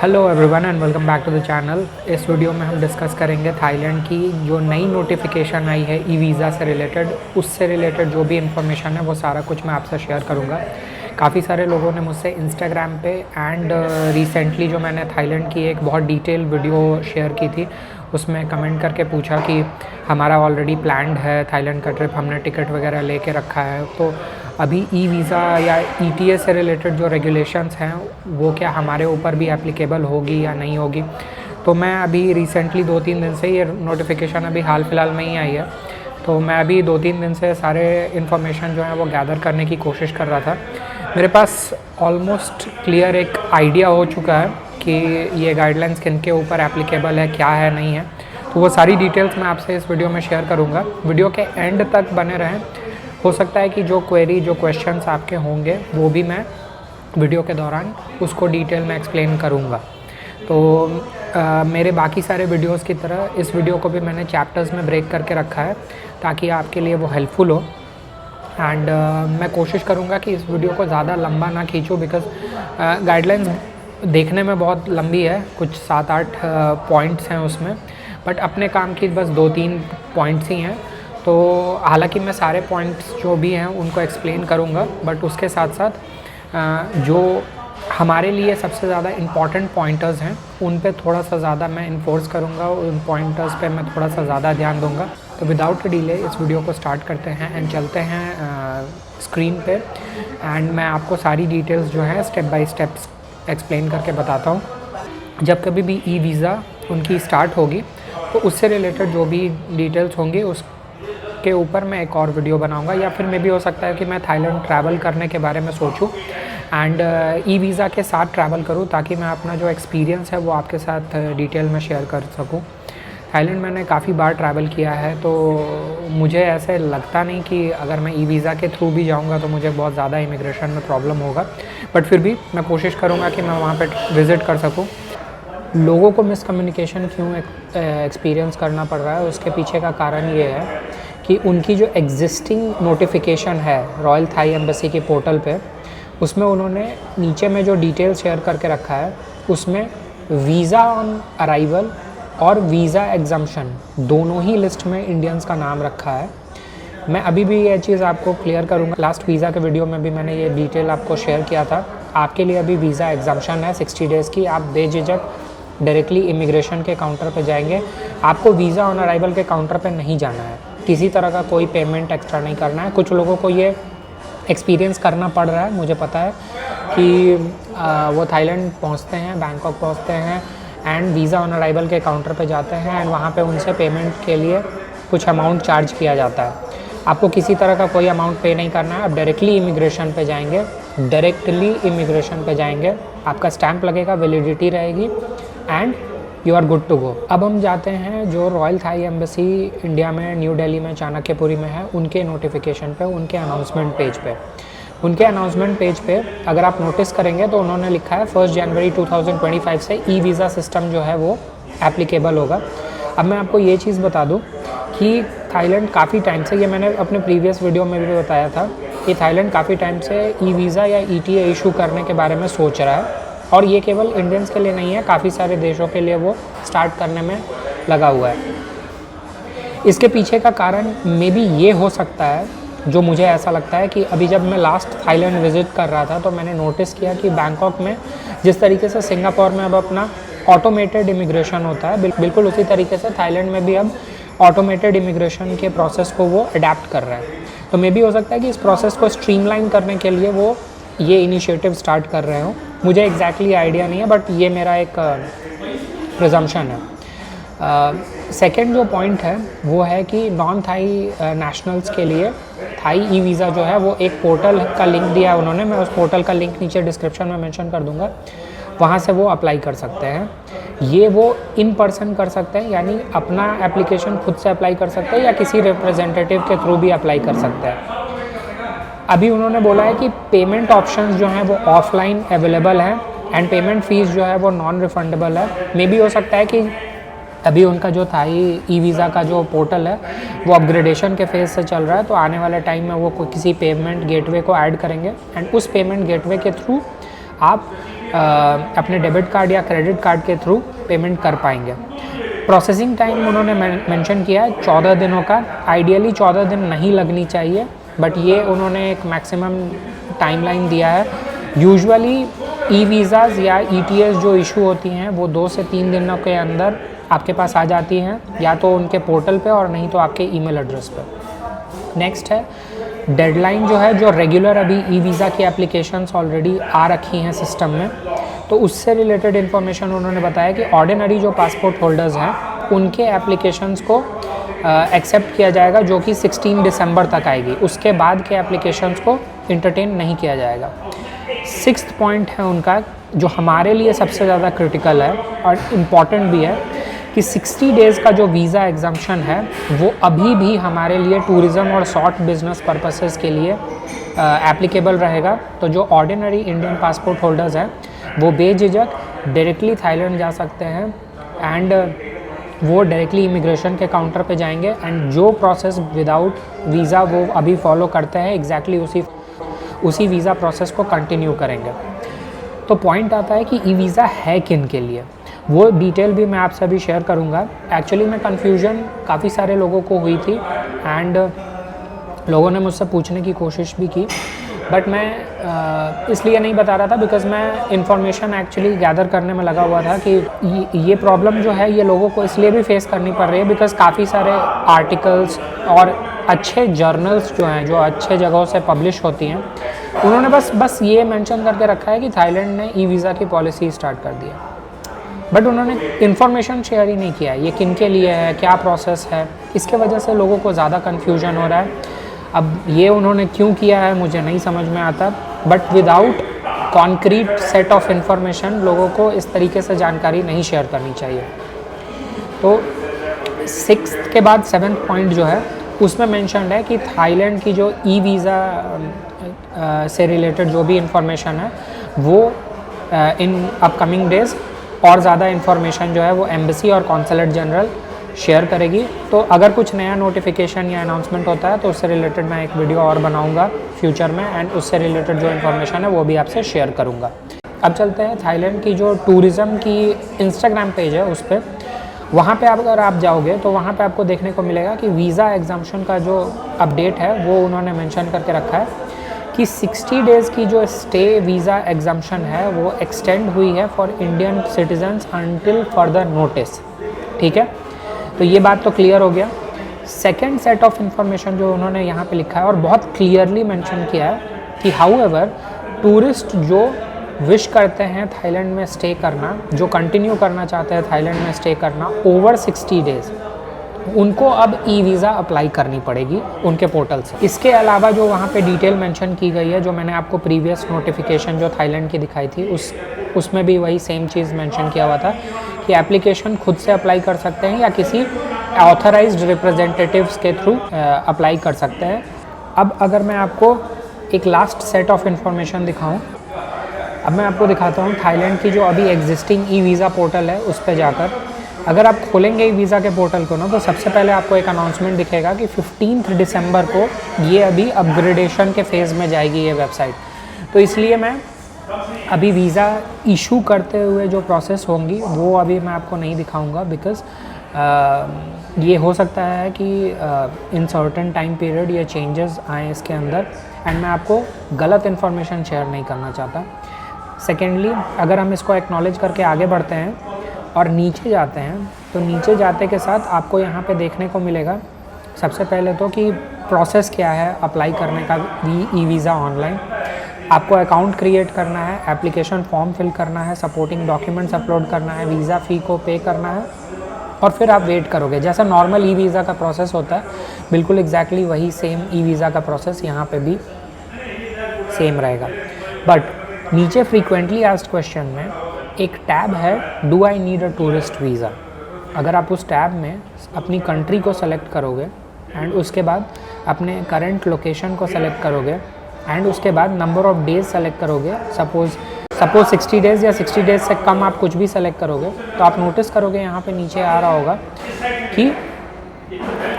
Hello everyone and welcome back to the channel. इस video में हम डिस्कस करेंगे थाईलैंड की जो नई नोटिफिकेशन आई है ई वीज़ा से रिलेटेड, उससे रिलेटेड जो भी इन्फॉर्मेशन है वो सारा कुछ मैं आपसे शेयर करूंगा। काफ़ी सारे लोगों ने मुझसे इंस्टाग्राम पे एंड रिसेंटली जो मैंने थाईलैंड की एक बहुत डिटेल वीडियो शेयर की थी उसमें कमेंट करके पूछा कि हमारा ऑलरेडी प्लान्ड है थाईलैंड का ट्रिप, हमने टिकट वगैरह लेके रखा है, तो अभी ई वीज़ा या ETA से रिलेटेड जो रेगुलेशंस हैं वो क्या हमारे ऊपर भी एप्लीकेबल होगी या नहीं होगी। तो मैं अभी रिसेंटली 2-3 दिन से ये नोटिफिकेशन अभी हाल फिलहाल में ही आई है, तो मैं अभी 2-3 दिन से सारे इन्फॉर्मेशन जो है वो गैदर करने की कोशिश कर रहा था। मेरे पास ऑलमोस्ट क्लियर एक आइडिया हो चुका है कि ये गाइडलाइंस किन के ऊपर एप्लीकेबल है, क्या है, नहीं है। तो वो सारी डिटेल्स मैं आपसे इस वीडियो में शेयर करूँगा। वीडियो के एंड तक बने रहें। हो सकता है कि जो क्वेश्चंस आपके होंगे वो भी मैं वीडियो के दौरान उसको डिटेल में एक्सप्लेन करूँगा। तो मेरे बाकी सारे वीडियोस की तरह इस वीडियो को भी मैंने चैप्टर्स में ब्रेक करके रखा है ताकि आपके लिए वो हेल्पफुल हो। एंड मैं कोशिश करूँगा कि इस वीडियो को ज़्यादा लंबा ना खींचूँ, बिकॉज़ गाइडलाइंस देखने में बहुत लंबी है, कुछ 7-8 पॉइंट्स हैं उसमें, बट अपने काम की बस 2-3 पॉइंट्स ही हैं। तो हालांकि मैं सारे पॉइंट्स जो भी हैं उनको एक्सप्लेन करूँगा, बट उसके साथ साथ जो हमारे लिए सबसे ज़्यादा इम्पॉर्टेंट पॉइंटर्स हैं उन पे थोड़ा सा ज़्यादा मैं इन्फोर्स करूँगा, उन पॉइंटर्स पे मैं थोड़ा सा ज़्यादा ध्यान दूँगा। तो विदाउट डिले इस वीडियो को स्टार्ट करते हैं एंड चलते हैं स्क्रीन पे, एंड मैं आपको सारी डिटेल्स जो है स्टेप बाय स्टेप एक्सप्लेन करके बताता हूँ। जब कभी भी ई वीज़ा उनकी स्टार्ट होगी तो उससे रिलेटेड जो भी डिटेल्स होंगी उस के ऊपर मैं एक और वीडियो बनाऊंगा, या फिर मे भी हो सकता है कि मैं थाईलैंड ट्रैवल करने के बारे में सोचूं एंड ई वीज़ा के साथ ट्रैवल करूं ताकि मैं अपना जो एक्सपीरियंस है वो आपके साथ डिटेल में शेयर कर सकूं। थाईलैंड मैंने काफ़ी बार ट्रैवल किया है, तो मुझे ऐसे लगता नहीं कि अगर मैं ई वीज़ा के थ्रू भी जाऊंगा तो मुझे बहुत ज़्यादा इमिग्रेशन में प्रॉब्लम होगा, बट फिर भी मैं कोशिश करूँगा कि मैं वहाँ पर विज़िट कर सकूँ। लोगों को मिसकम्युनिकेशन क्यों एक्सपीरियंस करना पड़ रहा है, उसके पीछे का कारण ये है कि उनकी जो एग्जिस्टिंग नोटिफिकेशन है रॉयल थाई एम्बेसी की पोर्टल पे, उसमें उन्होंने नीचे में जो डिटेल शेयर करके रखा है उसमें वीज़ा ऑन अराइवल और वीज़ा एग्जम्पशन दोनों ही लिस्ट में इंडियंस का नाम रखा है। मैं अभी भी ये चीज़ आपको क्लियर करूँगा। लास्ट वीज़ा के वीडियो में भी मैंने ये डिटेल आपको शेयर किया था। आपके लिए अभी वीज़ा एग्जम्पशन है 60 डेज़ की। आप बेझिझक डायरेक्टली इमिग्रेशन के काउंटर पे जाएंगे। आपको वीज़ा ऑन अराइवल के काउंटर पे नहीं जाना है, किसी तरह का कोई पेमेंट एक्स्ट्रा नहीं करना है। कुछ लोगों को ये एक्सपीरियंस करना पड़ रहा है, मुझे पता है कि वो थाईलैंड पहुंचते हैं, बैंकॉक पहुंचते हैं एंड वीज़ा ऑन अराइवल के काउंटर पे जाते हैं एंड वहाँ पे उनसे पेमेंट के लिए कुछ अमाउंट चार्ज किया जाता है। आपको किसी तरह का कोई अमाउंट पे नहीं करना है। आप डायरेक्टली इमिग्रेशन पे जाएंगे, आपका स्टैंप लगेगा, वैलिडिटी रहेगी and you are good to go. अब हम जाते हैं जो रॉयल थाई एम्बेसी इंडिया में न्यू दिल्ली में चाणक्यपुरी में है उनके नोटिफिकेशन पे, उनके अनाउंसमेंट पेज पे। उनके अनाउंसमेंट पेज पे अगर आप नोटिस करेंगे तो उन्होंने लिखा है 1 जनवरी 2025 से ई वीज़ा सिस्टम जो है वो एप्लीकेबल होगा। अब मैं आपको ये चीज़ बता दूँ कि थाईलैंड काफ़ी टाइम से, ये मैंने अपने प्रीवियस वीडियो में भी बताया था कि थाईलैंड काफ़ी टाइम से ई वीज़ा या ETA इशू करने के बारे में सोच रहा है, और ये केवल इंडियंस के लिए नहीं है, काफ़ी सारे देशों के लिए वो स्टार्ट करने में लगा हुआ है। इसके पीछे का कारण मे बी ये हो सकता है, जो मुझे ऐसा लगता है कि अभी जब मैं लास्ट थाईलैंड विज़िट कर रहा था तो मैंने नोटिस किया कि बैंकॉक में जिस तरीके से सिंगापुर में अब अपना ऑटोमेटेड इमिग्रेशन होता है, बिल्कुल उसी तरीके से थाईलैंड में भी अब ऑटोमेटेड इमिग्रेशन के प्रोसेस को वो अडेप्ट कर रहा है। तो मे बी हो सकता है कि इस प्रोसेस को स्ट्रीमलाइन करने के लिए वो ये इनिशिएटिव स्टार्ट कर रहे हो। मुझे एग्जैक्टली आइडिया नहीं है, बट ये मेरा एक प्रिजम्पशन है। सेकेंड जो पॉइंट है वो है कि नॉन थाई नेशनल्स के लिए थाई ई वीज़ा जो है वो एक पोर्टल का लिंक दिया है उन्होंने। मैं उस पोर्टल का लिंक नीचे डिस्क्रिप्शन में मेंशन कर दूंगा, वहाँ से वो अप्लाई कर सकते हैं। ये वो इन पर्सन कर सकते हैं, यानी अपना एप्लीकेशन खुद से अप्लाई कर सकते हैं या किसी रिप्रेजेंटेटिव के थ्रू भी अप्लाई कर सकते हैं। अभी उन्होंने बोला है कि पेमेंट ऑप्शंस जो हैं वो ऑफलाइन अवेलेबल हैं एंड पेमेंट फ़ीस जो है वो नॉन रिफंडेबल है। मे बी हो सकता है कि अभी उनका जो थाई ई वीज़ा का जो पोर्टल है वो अपग्रेडेशन के फेज़ से चल रहा है, तो आने वाले टाइम में वो किसी पेमेंट गेटवे को ऐड करेंगे एंड उस पेमेंट गेटवे के थ्रू आप अपने डेबिट कार्ड या क्रेडिट कार्ड के थ्रू पेमेंट कर पाएंगे। प्रोसेसिंग टाइम उन्होंने मेंशन किया है 14 दिनों का। आइडियली 14 दिन नहीं लगनी चाहिए, बट ये उन्होंने एक मैक्सिमम टाइमलाइन दिया है। यूजुअली ई वीज़ाज़ या ETS जो इशू होती हैं वो 2 से 3 दिनों के अंदर आपके पास आ जाती हैं, या तो उनके पोर्टल पे और नहीं तो आपके ईमेल एड्रेस पे। नेक्स्ट है डेडलाइन जो है, जो रेगुलर अभी ई वीज़ा की एप्लीकेशंस ऑलरेडी आ रखी हैं सिस्टम में, तो उससे रिलेटेड इन्फॉर्मेशन उन्होंने बताया कि ऑर्डिनरी जो पासपोर्ट होल्डर्स हैं उनके एप्लीकेशंस को एक्सेप्ट किया जाएगा, जो कि 16 दिसंबर तक आएगी। उसके बाद के एप्लीकेशंस को इंटरटेन नहीं किया जाएगा। 6th पॉइंट है उनका, जो हमारे लिए सबसे ज़्यादा क्रिटिकल है और इम्पॉर्टेंट भी है, कि 60 डेज़ का जो वीज़ा एग्जम्पशन है वो अभी भी हमारे लिए टूरिज़्म और शॉर्ट बिजनेस पर्पसेस के लिए एप्लीकेबल रहेगा। तो जो ऑर्डिनरी इंडियन पासपोर्ट होल्डर्स हैं वो बेझिझक डायरेक्टली थाईलैंड जा सकते हैं, एंड वो डायरेक्टली इमिग्रेशन के काउंटर पे जाएंगे, एंड जो प्रोसेस विदाउट वीज़ा वो अभी फॉलो करते हैं एग्जैक्टली उसी वीज़ा प्रोसेस को कंटिन्यू करेंगे। तो पॉइंट आता है कि ई वीज़ा है किन के लिए, वो डिटेल भी मैं आपसे अभी शेयर करूँगा। एक्चुअली में कन्फ्यूजन काफ़ी सारे लोगों को हुई थी, एंड लोगों ने मुझसे पूछने की कोशिश भी की, बट मैं इसलिए नहीं बता रहा था बिकॉज़ मैं इन्फॉर्मेशन एक्चुअली गैदर करने में लगा हुआ था कि ये प्रॉब्लम जो है ये लोगों को इसलिए भी फेस करनी पड़ रही है बिकॉज़ काफ़ी सारे आर्टिकल्स और अच्छे जर्नल्स जो हैं, जो अच्छे जगहों से पब्लिश होती हैं, उन्होंने बस ये मेंशन करके रखा है कि थाईलैंड ने ई वीज़ा की पॉलिसी स्टार्ट कर दी है, बट उन्होंने इन्फॉर्मेशन शेयर ही नहीं किया है, ये किन के लिए है, क्या प्रोसेस है। इसके वजह से लोगों को ज़्यादा कन्फ्यूजन हो रहा है। अब ये उन्होंने क्यों किया है मुझे नहीं समझ में आता, but without concrete set of information लोगों को इस तरीके से जानकारी नहीं शेयर करनी चाहिए। तो 6th के बाद 7th पॉइंट जो है उसमें मेंशन्ड है कि थाईलैंड की जो ई वीज़ा से रिलेटेड जो भी इंफॉर्मेशन है वो इन अपकमिंग डेज़ और ज़्यादा इन्फॉर्मेशन जो है वो एम्बेसी और कॉन्सुलेट जनरल शेयर करेगी। तो अगर कुछ नया नोटिफिकेशन या अनाउंसमेंट होता है तो उससे रिलेटेड मैं एक वीडियो और बनाऊंगा फ्यूचर में, एंड उससे रिलेटेड जो इन्फॉर्मेशन है वो भी आपसे शेयर करूंगा। अब चलते हैं थाईलैंड की जो टूरिज़्म की इंस्टाग्राम पेज है उस पर। वहाँ पे अगर आप जाओगे तो वहाँ पे आपको देखने को मिलेगा कि वीज़ा एग्जम्पशन का जो अपडेट है वो उन्होंने मेंशन करके रखा है कि 60 डेज़ की जो स्टे वीज़ा एग्जम्पशन है वो एक्सटेंड हुई है for Indian citizens until further notice. ठीक है, तो ये बात तो क्लियर हो गया। सेकेंड सेट ऑफ इन्फॉर्मेशन जो उन्होंने यहाँ पे लिखा है और बहुत क्लियरली मेंशन किया है कि हाउएवर टूरिस्ट जो विश करते हैं थाईलैंड में स्टे करना, जो कंटिन्यू करना चाहते हैं थाईलैंड में स्टे करना ओवर 60 डेज़, उनको अब ई वीज़ा अप्लाई करनी पड़ेगी उनके पोर्टल से। इसके अलावा जो वहाँ पे डिटेल मेंशन की गई है, जो मैंने आपको प्रीवियस नोटिफिकेशन जो थाईलैंड की दिखाई थी उसमें भी वही सेम चीज़ मेंशन किया हुआ था कि एप्लीकेशन खुद से अप्लाई कर सकते हैं या किसी ऑथराइज्ड रिप्रेजेंटेटिव्स के थ्रू अप्लाई कर सकते हैं। अब अगर मैं आपको एक लास्ट सेट ऑफ इन्फॉर्मेशन दिखाऊं, अब मैं आपको दिखाता हूं थाईलैंड की जो अभी एग्जिस्टिंग ई वीज़ा पोर्टल है उस पर जाकर अगर आप खोलेंगे ई वीज़ा के पोर्टल को ना, तो सबसे पहले आपको एक अनाउंसमेंट दिखेगा कि 15 दिसंबर को ये अभी अपग्रेडेशन के फेज़ में जाएगी ये वेबसाइट। तो इसलिए मैं अभी वीज़ा इशू करते हुए जो प्रोसेस होंगी वो अभी मैं आपको नहीं दिखाऊंगा बिकॉज़ ये हो सकता है कि इन सर्टेन टाइम पीरियड ये चेंजेस आए इसके अंदर, एंड मैं आपको गलत इन्फॉर्मेशन शेयर नहीं करना चाहता। सेकेंडली, अगर हम इसको एक्नॉलेज करके आगे बढ़ते हैं और नीचे जाते हैं, तो नीचे जाते के साथ आपको यहाँ पे देखने को मिलेगा सबसे पहले तो कि प्रोसेस क्या है अप्लाई करने का ई वीज़ा ऑनलाइन। आपको अकाउंट क्रिएट करना है, एप्लीकेशन फॉर्म फिल करना है, सपोर्टिंग डॉक्यूमेंट्स अपलोड करना है, वीज़ा फ़ी को पे करना है, और फिर आप वेट करोगे। जैसा नॉर्मल ई वीज़ा का प्रोसेस होता है बिल्कुल एग्जैक्टली वही सेम ई वीज़ा का प्रोसेस यहाँ पे भी सेम रहेगा। बट नीचे फ्रीक्वेंटली आस्क्ड क्वेश्चन में एक टैब है, do I need a tourist visa. अगर आप उस टैब में अपनी कंट्री को सेलेक्ट करोगे एंड उसके बाद अपने करंट लोकेशन को सेलेक्ट करोगे एंड उसके बाद नंबर ऑफ़ डेज़ सेलेक्ट करोगे, सपोज़ 60 डेज़ या 60 डेज़ से कम आप कुछ भी सेलेक्ट करोगे, तो आप नोटिस करोगे यहाँ पे नीचे आ रहा होगा कि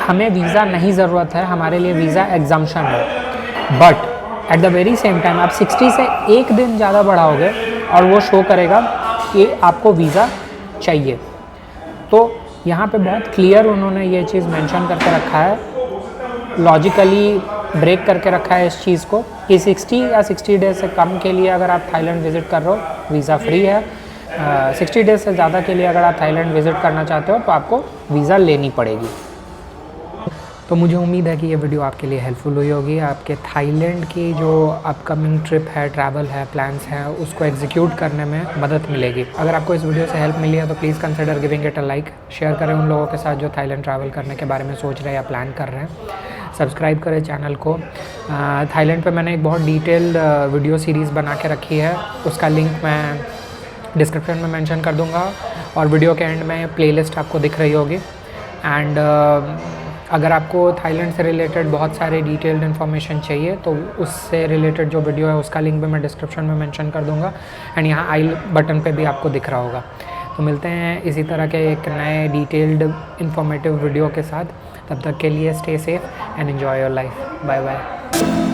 हमें वीज़ा नहीं ज़रूरत है, हमारे लिए वीज़ा एग्जम्पशन है। But at the very same time आप 60 से एक दिन ज़्यादा बढ़ाओगे और वो शो करेगा कि आपको वीज़ा चाहिए। तो यहाँ पे बहुत क्लियर उन्होंने ये चीज़ मेंशन करके रखा है, लॉजिकली ब्रेक करके रखा है इस चीज़ को कि 60 या 60 डेज से कम के लिए अगर आप थाईलैंड विज़िट कर रहे हो वीज़ा फ्री है। 60 डेज से ज़्यादा के लिए अगर आप थाईलैंड विज़िट करना चाहते हो तो आपको वीज़ा लेनी पड़ेगी। तो मुझे उम्मीद है कि ये वीडियो आपके लिए हेल्पफुल हुई होगी। आपके थाईलैंड की जो अपकमिंग ट्रिप है, ट्रैवल है, प्लान्स हैं, उसको एग्जीक्यूट करने में मदद मिलेगी। अगर आपको इस वीडियो से हेल्प मिली है तो please consider giving it a like. Share करें उन लोगों के साथ जो थाईलैंड ट्रैवल करने के बारे में सोच रहे हैं या प्लान कर रहे हैं। सब्सक्राइब करें चैनल को। थाईलैंड पे मैंने एक बहुत डिटेल्ड वीडियो सीरीज़ बना के रखी है, उसका लिंक मैं डिस्क्रिप्शन में मेंशन कर दूंगा और वीडियो के एंड में प्लेलिस्ट आपको दिख रही होगी। एंड अगर आपको थाईलैंड से रिलेटेड बहुत सारे डिटेल्ड इन्फॉर्मेशन चाहिए तो उससे रिलेटेड जो वीडियो है उसका लिंक भी मैं डिस्क्रिप्शन में मेंशन कर दूंगा एंड यहाँ आई बटन पे भी आपको दिख रहा होगा। तो मिलते हैं इसी तरह के एक नए डिटेल्ड इन्फॉर्मेटिव वीडियो के साथ। तब तक के लिए stay safe and enjoy your life. Bye bye.